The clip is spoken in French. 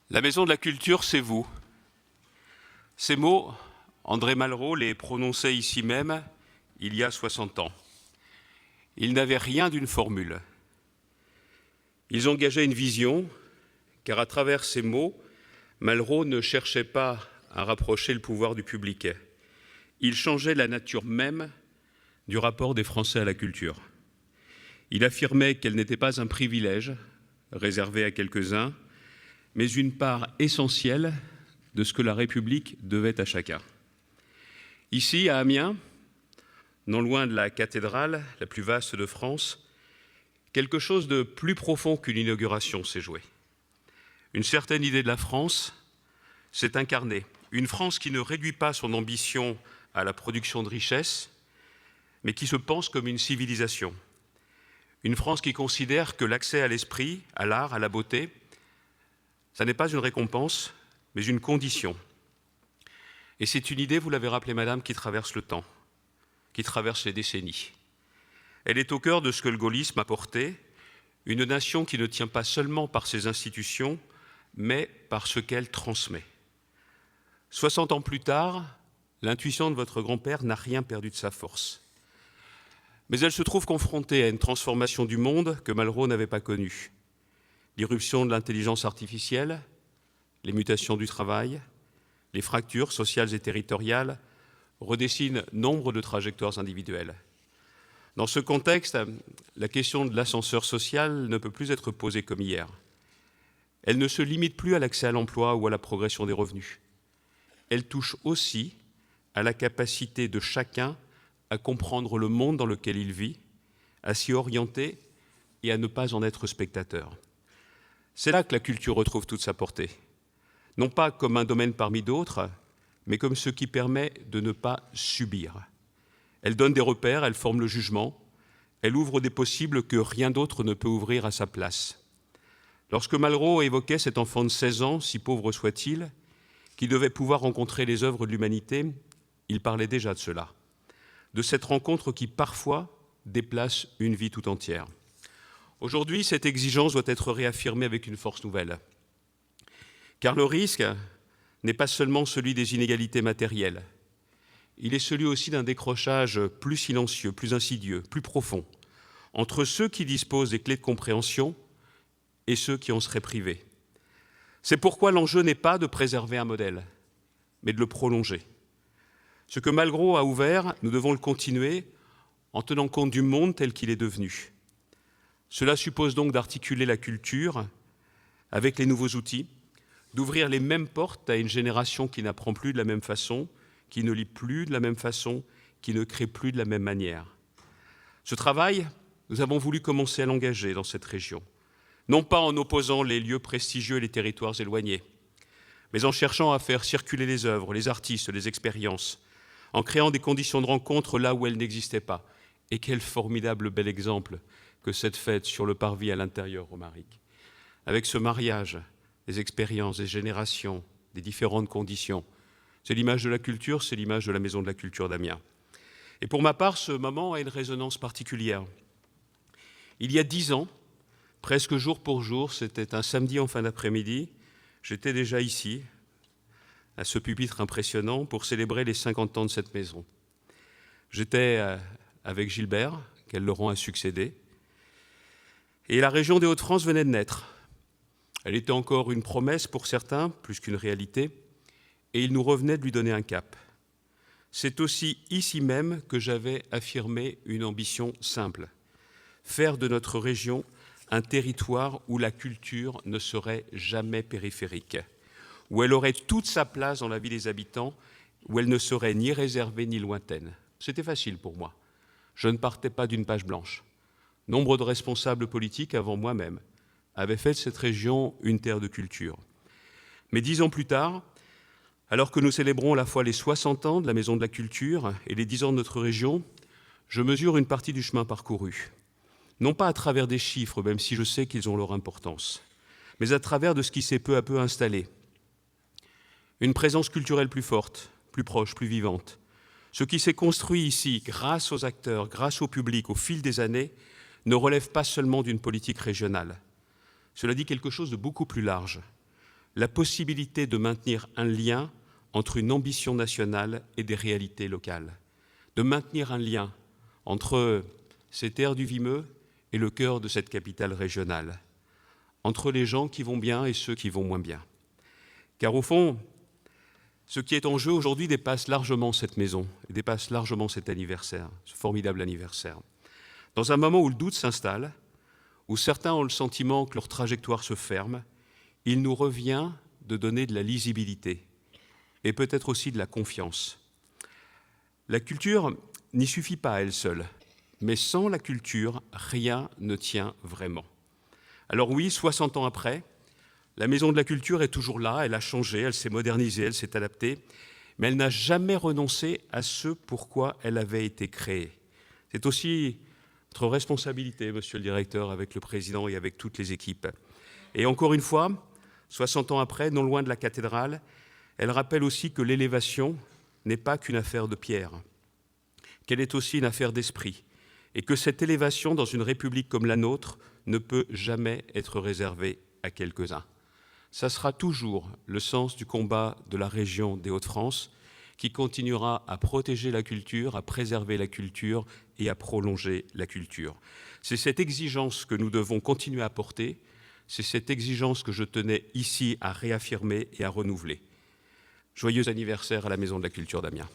La Maison de la Culture, c'est vous. Ces mots, André Malraux les prononçait ici même il y a 60 ans. Ils n'avaient rien d'une formule. Ils engageaient une vision, car à travers ces mots, Malraux ne cherchait pas à rapprocher le pouvoir du public. Il changeait la nature même du rapport des Français à la culture. Il affirmait qu'elle n'était pas un privilège réservé à quelques-uns, mais une part essentielle de ce que la République devait à chacun. Ici, à Amiens, non loin de la cathédrale la plus vaste de France, quelque chose de plus profond qu'une inauguration s'est joué. Une certaine idée de la France s'est incarnée. Une France qui ne réduit pas son ambition à la production de richesses, mais qui se pense comme une civilisation. Une France qui considère que l'accès à l'esprit, à l'art, à la beauté, ça n'est pas une récompense, mais une condition. Et c'est une idée, vous l'avez rappelé, madame, qui traverse le temps, qui traverse les décennies. Elle est au cœur de ce que le gaullisme a porté, une nation qui ne tient pas seulement par ses institutions, mais par ce qu'elle transmet. 60 ans plus tard, l'intuition de votre grand-père n'a rien perdu de sa force. Mais elle se trouve confrontée à une transformation du monde que Malraux n'avait pas connue. L'irruption de l'intelligence artificielle, les mutations du travail, les fractures sociales et territoriales redessinent nombre de trajectoires individuelles. Dans ce contexte, la question de l'ascenseur social ne peut plus être posée comme hier. Elle ne se limite plus à l'accès à l'emploi ou à la progression des revenus. Elle touche aussi à la capacité de chacun à comprendre le monde dans lequel il vit, à s'y orienter et à ne pas en être spectateur. C'est là que la culture retrouve toute sa portée. Non pas comme un domaine parmi d'autres, mais comme ce qui permet de ne pas subir. Elle donne des repères, elle forme le jugement, elle ouvre des possibles que rien d'autre ne peut ouvrir à sa place. Lorsque Malraux évoquait cet enfant de 16 ans, si pauvre soit-il, qui devait pouvoir rencontrer les œuvres de l'humanité, il parlait déjà de cela, de cette rencontre qui parfois déplace une vie tout entière. Aujourd'hui, cette exigence doit être réaffirmée avec une force nouvelle. Car le risque n'est pas seulement celui des inégalités matérielles, il est celui aussi d'un décrochage plus silencieux, plus insidieux, plus profond, entre ceux qui disposent des clés de compréhension et ceux qui en seraient privés. C'est pourquoi l'enjeu n'est pas de préserver un modèle, mais de le prolonger. Ce que Malraux a ouvert, nous devons le continuer en tenant compte du monde tel qu'il est devenu. Cela suppose donc d'articuler la culture avec les nouveaux outils, d'ouvrir les mêmes portes à une génération qui n'apprend plus de la même façon, qui ne lit plus de la même façon, qui ne crée plus de la même manière. Ce travail, nous avons voulu commencer à l'engager dans cette région, non pas en opposant les lieux prestigieux et les territoires éloignés, mais en cherchant à faire circuler les œuvres, les artistes, les expériences, en créant des conditions de rencontre là où elles n'existaient pas. Et quel formidable bel exemple que cette fête sur le parvis à l'intérieur, Romaric. Avec ce mariage, des expériences, des générations, des différentes conditions. C'est l'image de la culture, c'est l'image de la Maison de la Culture d'Amiens. Et pour ma part, ce moment a une résonance particulière. Il y a 10 ans, presque jour pour jour, c'était un samedi en fin d'après-midi, j'étais déjà ici, à ce pupitre impressionnant, pour célébrer les 50 ans de cette maison. J'étais avec Gilbert, qu'elle Laurent a succédé, et la région des Hauts-de-France venait de naître. Elle était encore une promesse pour certains, plus qu'une réalité, et il nous revenait de lui donner un cap. C'est aussi ici même que j'avais affirmé une ambition simple, faire de notre région un territoire où la culture ne serait jamais périphérique, où elle aurait toute sa place dans la vie des habitants, où elle ne serait ni réservée ni lointaine. C'était facile pour moi. Je ne partais pas d'une page blanche. Nombre de responsables politiques avant moi-même avaient fait de cette région une terre de culture. Mais 10 ans plus tard, alors que nous célébrons à la fois les 60 ans de la Maison de la Culture et les 10 ans de notre région, je mesure une partie du chemin parcouru. Non pas à travers des chiffres, même si je sais qu'ils ont leur importance, mais à travers de ce qui s'est peu à peu installé. Une présence culturelle plus forte, plus proche, plus vivante. Ce qui s'est construit ici, grâce aux acteurs, grâce au public, au fil des années, ne relève pas seulement d'une politique régionale. Cela dit quelque chose de beaucoup plus large. la possibilité de maintenir un lien entre une ambition nationale et des réalités locales, de maintenir un lien entre ces terres du Vimeux et le cœur de cette capitale régionale, entre les gens qui vont bien et ceux qui vont moins bien. Car au fond, ce qui est en jeu aujourd'hui dépasse largement cette maison, et dépasse largement cet anniversaire, ce formidable anniversaire. Dans un moment où le doute s'installe, où certains ont le sentiment que leur trajectoire se ferme, il nous revient de donner de la lisibilité et peut-être aussi de la confiance. La culture n'y suffit pas à elle seule, mais sans la culture, rien ne tient vraiment. Alors oui, 60 ans après, la Maison de la Culture est toujours là, elle a changé, elle s'est modernisée, elle s'est adaptée, mais elle n'a jamais renoncé à ce pourquoi elle avait été créée. C'est aussi notre responsabilité, monsieur le directeur, avec le président et avec toutes les équipes. Et encore une fois, 60 ans après, non loin de la cathédrale, elle rappelle aussi que l'élévation n'est pas qu'une affaire de pierre, qu'elle est aussi une affaire d'esprit, et que cette élévation dans une république comme la nôtre ne peut jamais être réservée à quelques-uns. Ça sera toujours le sens du combat de la région des Hauts-de-France qui continuera à protéger la culture, à préserver la culture et à prolonger la culture. C'est cette exigence que nous devons continuer à porter, c'est cette exigence que je tenais ici à réaffirmer et à renouveler. Joyeux anniversaire à la Maison de la Culture d'Amiens.